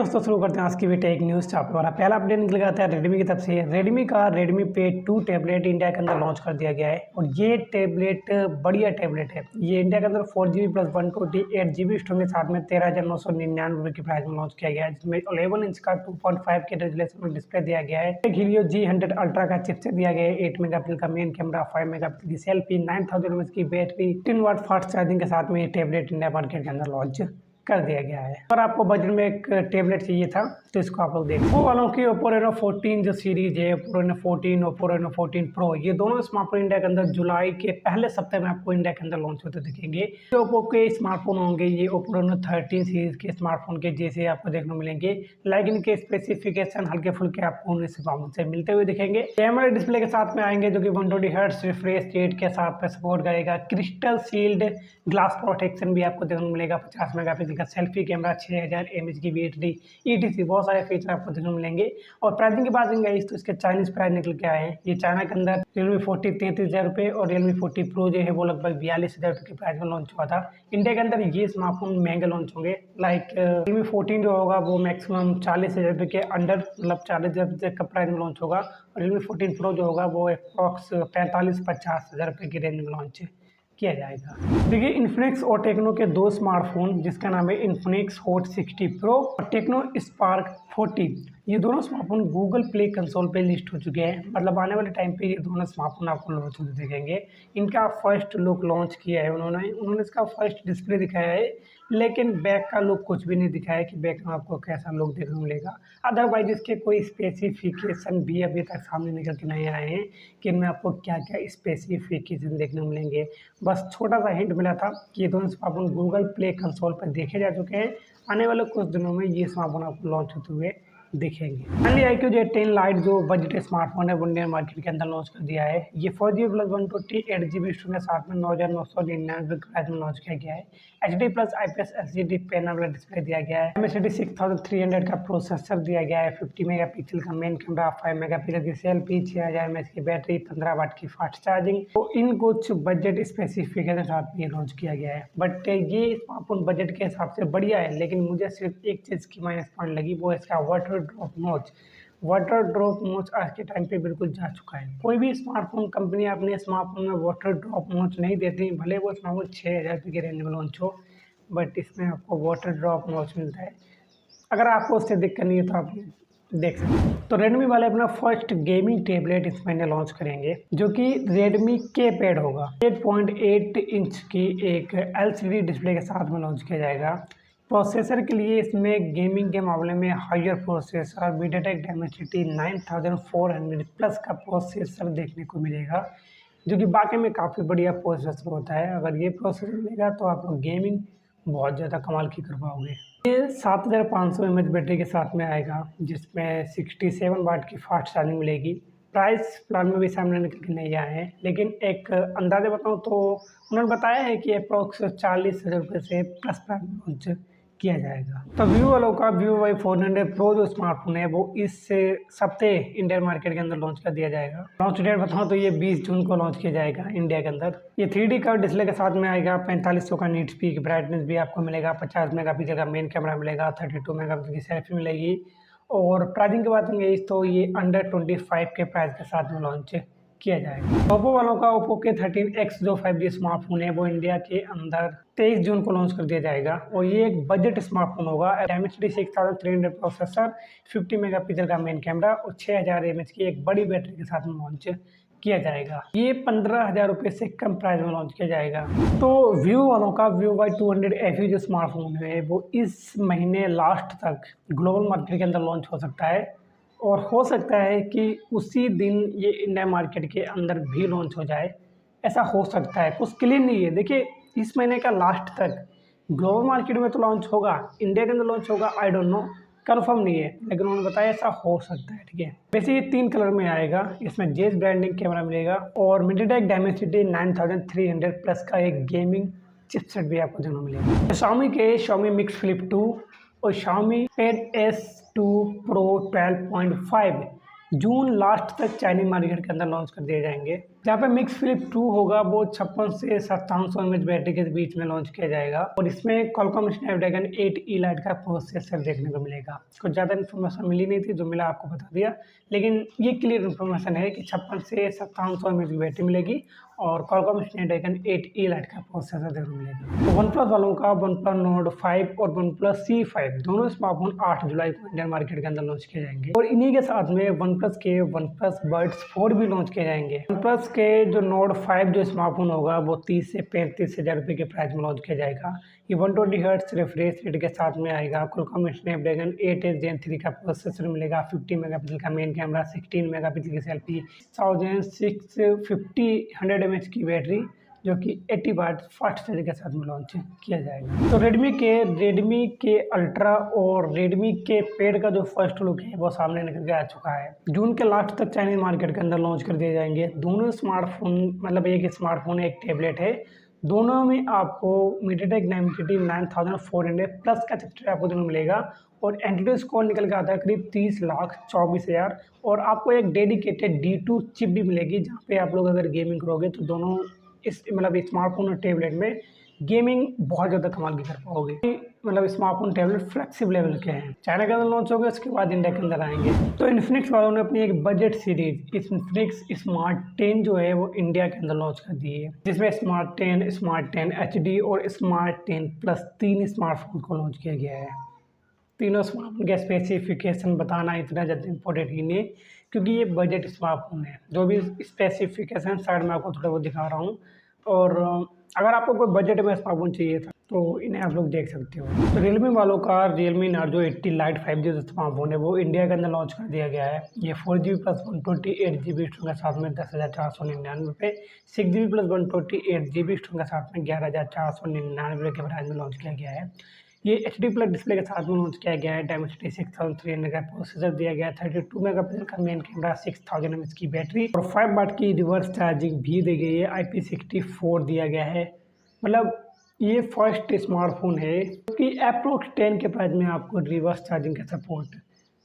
दोस्तों शुरू करते हैं आज की भी टेक न्यूज़। चाप वाला पहला अपडेट निकल गया था रेडमी की तरफ से। रेडमी का रेडमी पे 2 टैबलेट इंडिया के अंदर लॉन्च कर दिया गया है और ये टैबलेट बढ़िया टैबलेट है। ये इंडिया के अंदर 4GB प्लस 128GB स्टोरेज के साथ में 13,999 रुपये की प्राइस में लॉन्च किया गया है, जिसमें 11 इंच का 2.5 के रेजोल्यूशन में डिस्प्ले दिया गया है। एक हीलियो G100 अल्ट्रा का चिपसेट दिया गया है, 8 मेगापिक्सल का मेन कैमरा, 5 मेगापिक्सल की सेल्फी, 9000 mAh की बैटरी, 10 वाट फास्ट चार्जिंग के साथ में ये टैबलेट इंडिया मार्केट के अंदर लॉन्च कर दिया गया है। और आपको बजट में एक टैबलेट चाहिए था तो इसको आप लोग देखो वालों की Oppo Reno 14 जो सीरीज है, Oppo Reno 14, Oppo Reno 14 Pro, ये दोनों स्मार्टफोन इंडिया के अंदर जुलाई के पहले सप्ताह में आपको इंडिया के अंदर लॉन्च होते दिखेंगे। जो ओप्पो के स्मार्टफोन होंगे ये Oppo Reno 13 सीरीज के स्मार्टफोन के जैसे आपको देखने को मिलेंगे, लेकिन इनके स्पेसिफिकेशन हल्के फुल्के आपको उन्नीस से मिलते हुए दिखेंगे। कैमरा डिस्प्ले के साथ में आएंगे जो कि 120 हर्ट्ज रिफ्रेश रेट के साथ में सपोर्ट करेगा। क्रिस्टल सील्ड ग्लास प्रोटेक्शन भी आपको देखने को मिलेगा। 50 मेगापिक्सल का सेल्फी कैमरा, 6000 mAh की बैटरी, ETC, बहुत सारे फीचर आपको देखने को मिलेंगे। और प्राइसिंग की बात करेंगे तो इसके चाइनीज प्राइस निकल के आए हैं। ये चाइना के अंदर Realme 40 33,000 रुपये और Realme 40 Pro जो है वो लगभग 42,000 रुपये की प्राइस में लॉन्च हुआ था। इंडिया के अंदर ये स्मार्टफोन महंगे लॉन्च होंगे। लाइक Realme 14 जो होगा वो मैक्सिमम 40,000 रुपये के अंडर, मतलब 40,000 रुपये का प्राइस में लॉन्च होगा। और Realme 14 Pro जो होगा वो अप्रॉक्स 45-50,000 रुपये की रेंज में लॉन्च किया जाएगा। देखिए इन्फिनिक्स और टेक्नो के दो स्मार्टफोन जिसका नाम है इन्फिनिक्स हॉट 60 प्रो और टेक्नो स्पार्क 40, ये दोनों स्मार्टफोन गूगल प्ले कंसोल पे लिस्ट हो चुके हैं। मतलब आने वाले टाइम पे ये दोनों स्मार्टफोन आपको लॉन्च होते दिखेंगे। इनका फर्स्ट लुक लॉन्च किया है उन्होंने इसका फर्स्ट डिस्प्ले दिखाया है, लेकिन बैक का लुक कुछ भी नहीं दिखाया कि बैक में आपको कैसा लुक देखने को मिलेगा। अदरवाइज इसके कोई स्पेसिफिकेशन भी अभी तक सामने निकल के नहीं आए हैं कि इनमें आपको क्या क्या स्पेसिफिकेशन देखने को मिलेंगे। बस छोटा सा हिंट मिला था कि ये दोनों स्मार्टफोन गूगल प्ले कंसोल पर देखे जा चुके हैं। आने वाले कुछ दिनों में ये स्मार्टफोन आपको लॉन्च होते हुए दिखेंगे। फाइनली iQOO Z10 Lite जो बजट स्मार्टफोन है वो इंडियन मार्केट के अंदर लॉन्च कर दिया है। ये 4GB प्लस 128GB स्टोरेज के साथ में 9,999 प्राइस में लॉन्च किया गया है। HD plus IPS LCD panel वाला डिस्प्ले दिया गया है। MSID 6300 का प्रोसेसर दिया गया है। 50 मेगापिक्सल का मेन कैमरा, 5 मेगापिक्सल की सेल्फी, 6000 mAh की बैटरी, 15 वाट की फास्ट चार्जिंग। तो इन कुछ बजट स्पेसिफिकेशन के साथ ये लॉन्च किया गया है। बट ये स्मार्टफोन बजट के हिसाब से बढ़िया है, लेकिन मुझे सिर्फ एक चीज़ की माइनस पॉइंट लगी, वो इसका वाटर ड्रॉप नॉच आज के टाइम पे बिल्कुल जा चुका है। कोई भी स्मार्टफोन कंपनी अपने स्मार्टफोन में वाटर ड्रॉप नॉच नहीं देती, भले वो स्मार्टफोन 6,000 रुपये के रेंज में लॉन्च हो, बट इसमें आपको वाटर ड्रॉप नॉच मिलता है। अगर आपको उससे दिक्कत नहीं है तो आप देख सकते हैं। तो रेडमी वाले अपना फर्स्ट गेमिंग टैबलेट इस महीने लॉन्च करेंगे जो कि रेडमी के पैड होगा। 8.8 इंच की एक LCD डिस्प्ले के साथ में लॉन्च किया जाएगा। प्रोसेसर के लिए इसमें गेमिंग के मामले में higher processor MediaTek Dimensity 9400 plus का प्रोसेसर देखने को मिलेगा, जो कि बाकी में काफ़ी बढ़िया प्रोसेसर होता है। अगर ये प्रोसेसर मिलेगा तो आप लोग गेमिंग बहुत ज़्यादा कमाल की कर पाओगे। ये 7500 mAh बैटरी के साथ में आएगा, जिसमें 67 वाट की फास्ट चार्जिंग मिलेगी। प्राइस प्लान में भी सामने निकल के नहीं आए हैं, लेकिन एक अंदाज़ा बताऊँ तो उन्होंने बताया है कि अप्रॉक्स 40,000 रुपये से प्लस प्राइस लॉन्च किया जाएगा। तो Vivo वालों का Vivo Y400 Pro जो स्मार्टफोन है वो इस सप्ते इंडियन मार्केट के अंदर लॉन्च कर दिया जाएगा। लॉन्च डेट बताऊँ तो ये 20 जून को लॉन्च किया जाएगा इंडिया के अंदर। ये 3D कर्व डिस्प्ले के साथ में आएगा। 4500 का नीट पीक ब्राइटनेस भी आपको मिलेगा। 50 मेगापिक्सल का मेन कैमरा मिलेगा। 32 मेगापिक्सल की सेल्फी मिलेगी। और प्राइसिंग की बात करेंगे तो ये अंडर 25 के प्राइस के साथ में लॉन्च किया जाएगा। ओप्पो वालों का ओप्पो के 13X जो 5G स्मार्टफोन है वो इंडिया के अंदर 23 जून को लॉन्च कर दिया जाएगा और ये एक बजट स्मार्टफोन होगा। Dimensity 6300 प्रोसेसर, 50 मेगापिक्सल का मेन कैमरा और 6000 mAh की एक बड़ी बैटरी के साथ में लॉन्च किया जाएगा। ये 15,000 रुपये से कम प्राइस में लॉन्च किया जाएगा। तो Vivo वालों का Vivo Y200 FE जो स्मार्टफोन है वो इस महीने लास्ट तक ग्लोबल मार्केट के अंदर लॉन्च हो सकता है और हो सकता है कि उसी दिन ये इंडिया मार्केट के अंदर भी लॉन्च हो जाए। ऐसा हो सकता है, कुछ क्लियर नहीं है। देखिए इस महीने का लास्ट तक ग्लोबल मार्केट में तो लॉन्च होगा, इंडिया के अंदर लॉन्च होगा, आई डोंट नो, कंफर्म नहीं है, लेकिन उन्होंने बताया ऐसा हो सकता है। ठीक है, वैसे ये 3 कलर में आएगा। इसमें जेस ब्रांडिंग कैमरा मिलेगा और मीडियाटेक डायमेंसिटी 9300 प्लस का एक गेमिंग चिपसेट भी आपको देखने को मिलेगा। Xiaomi के Xiaomi Mix Flip 2 और Xiaomi Pad S2 Pro 12.5 जून लास्ट तक चाइनीज मार्केट के अंदर लॉन्च कर दिए जाएंगे। जहाँ पे मिक्स फ्लिप 2 होगा वो 56 से 5700 mAh बैटरी के बीच में लॉन्च किया जाएगा और इसमें क्वालकॉम स्नैपड्रैगन 8 लाइट का प्रोसेसर देखने को मिलेगा। कुछ ज़्यादा इन्फॉर्मेशन मिली नहीं थी, जो मिला आपको बता दिया, लेकिन ये क्लियर इन्फॉर्मेशन है कि 56 से 5700 mAh की बैटरी मिलेगी और क्वालकॉम स्नैपड्रैगन 8 लाइट का प्रोसेसर देखने को मिलेगा। तो वन प्लस वालों का वन प्लस नोट 5 और वन प्लस C5 दोनों स्मार्टफोन 8 जुलाई को इंडियन मार्केट के अंदर लॉन्च किए जाएंगे और इन्हीं के साथ में वन प्लस के वन प्लस बड्स 4 भी लॉन्च किए जाएंगे। वन प्लस के जो नोट 5 जो स्मार्टफोन होगा वो 30 से 35 हज़ार रुपये के प्राइस में लॉन्च किया जाएगा। ये 120 हर्ट्ज रिफ्रेश रेट के साथ में आएगा। क्वालकॉम स्नैपड्रैगन 8 Gen 3 का प्रोसेसर मिलेगा, 50 मेगापिक्सल का मेन कैमरा, 16 मेगापिक्सल की सेल्फी, 1650 100 mAh की बैटरी जो कि 80 वाट फास्ट चार्जर के साथ में लॉन्च किया जाएगा। तो रेडमी के अल्ट्रा और रेडमी के पेड का जो फर्स्ट लुक है वो सामने निकल के आ चुका है। जून के लास्ट तक चाइनीज मार्केट के अंदर लॉन्च कर दिए जाएंगे। दोनों स्मार्टफोन मतलब एक स्मार्टफोन एक टैबलेट है, दोनों में आपको मीडियाटेक 9400 प्लस का चिपसेट आपको दोनों मिलेगा और एंट्री स्कोर निकल के आता है करीब 30,24,000 और आपको एक डेडिकेटेड D2 चिप भी मिलेगी, जहाँ पे आप लोग अगर गेमिंग करोगे तो दोनों इस मतलब स्मार्टफोन और टैबलेट में गेमिंग बहुत ज़्यादा कमाल की कर पाओगे। मतलब स्मार्टफोन टैबलेट फ्लेक्सिबल लेवल के हैं। चाइना के अंदर लॉन्च हो गए, उसके बाद इंडिया के अंदर आएंगे। तो इन्फिनिक्स वालों ने अपनी एक बजट सीरीज इन्फिनिक्स स्मार्ट 10 जो है वो इंडिया के अंदर लॉन्च कर दी है, जिसमें स्मार्ट 10 HD और स्मार्ट 10 प्लस 3 स्मार्टफोन को लॉन्च किया गया है। तीनों स्मार्टफोन के स्पेसिफिकेशन बताना इतना ज़्यादा इम्पोर्टेंट ही नहीं, क्योंकि ये बजट स्मार्टफोन है। जो भी स्पेसिफिकेशन साइड में आपको थोड़ा बहुत दिखा रहा हूँ, और अगर आपको कोई बजट में स्मार्टफोन चाहिए था तो इन्हें आप लोग देख सकते हो। तो रियलमी वालों का Realme Narzo 80 Lite 5G जो स्मार्टफोन है वो इंडिया के अंदर लॉन्च कर दिया गया है। ये 4GB प्लस 128GB स्टोरेज के साथ में 10,499 पे, 6GB प्लस 128GB स्टोरेज के साथ में 11,499 के प्राइस में लॉन्च किया गया है। ये HD प्लस डिस्प्ले के साथ में लॉन्च किया गया है। Dimensity 6300 का प्रोसेसर दिया गया है, 32 मेगापिक्सल का मेन कैमरा, 6000 mAh की बैटरी और 5 वाट की रिवर्स चार्जिंग भी दी गई है। IP64 दिया गया है। मतलब ये फर्स्ट स्मार्टफोन है कि अप्रोक्स 10 के प्राइस में आपको रिवर्स चार्जिंग का सपोर्ट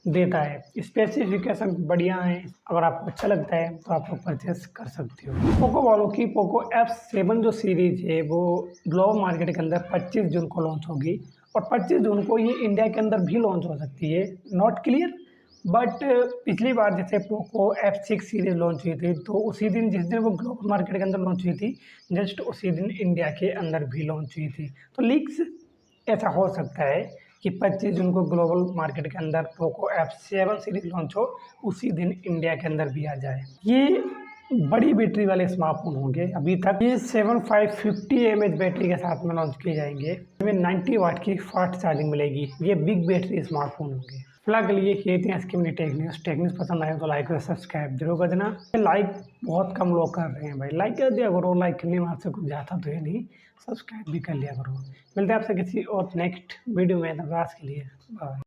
देता है। स्पेसिफिकेशन बढ़िया है, अगर आपको अच्छा लगता है तो आप लोग परचेस कर सकते हो। पोको वालों की पोको F7 जो सीरीज है वो ग्लोबल मार्केट के अंदर 25 जून को लॉन्च होगी और 25 जून को ये इंडिया के अंदर भी लॉन्च हो सकती है। नॉट क्लियर, बट पिछली बार जैसे पोको F6 सीरीज लॉन्च हुई थी तो उसी दिन जिस दिन वो ग्लोबल मार्केट के अंदर लॉन्च हुई थी, जस्ट उसी दिन इंडिया के अंदर भी लॉन्च हुई थी। तो लीक्स ऐसा हो सकता है कि 25 जून को ग्लोबल मार्केट के अंदर पोको F7 सीरीज लॉन्च हो, उसी दिन इंडिया के अंदर भी आ जाए। ये बड़ी बैटरी वाले स्मार्टफोन होंगे। अभी तक ये 7550 mAh बैटरी के साथ में लॉन्च किए जाएंगे। इसमें 90 वाट की फास्ट चार्जिंग मिलेगी। ये बिग बैटरी स्मार्टफोन होंगे। फिलहाल के लिए ये थी इसकी मेरी टेक न्यूज़ पसंद आए तो लाइक और सब्सक्राइब जरूर कर देना। लाइक बहुत कम लोग कर रहे हैं भाई, लाइक कर दिया करो। लाइक करने में आपसे कुछ ज़्यादा तो है नहीं, सब्सक्राइब भी कर लिया करो। मिलते हैं आपसे किसी और नेक्स्ट वीडियो में, तब तक के लिए बाय।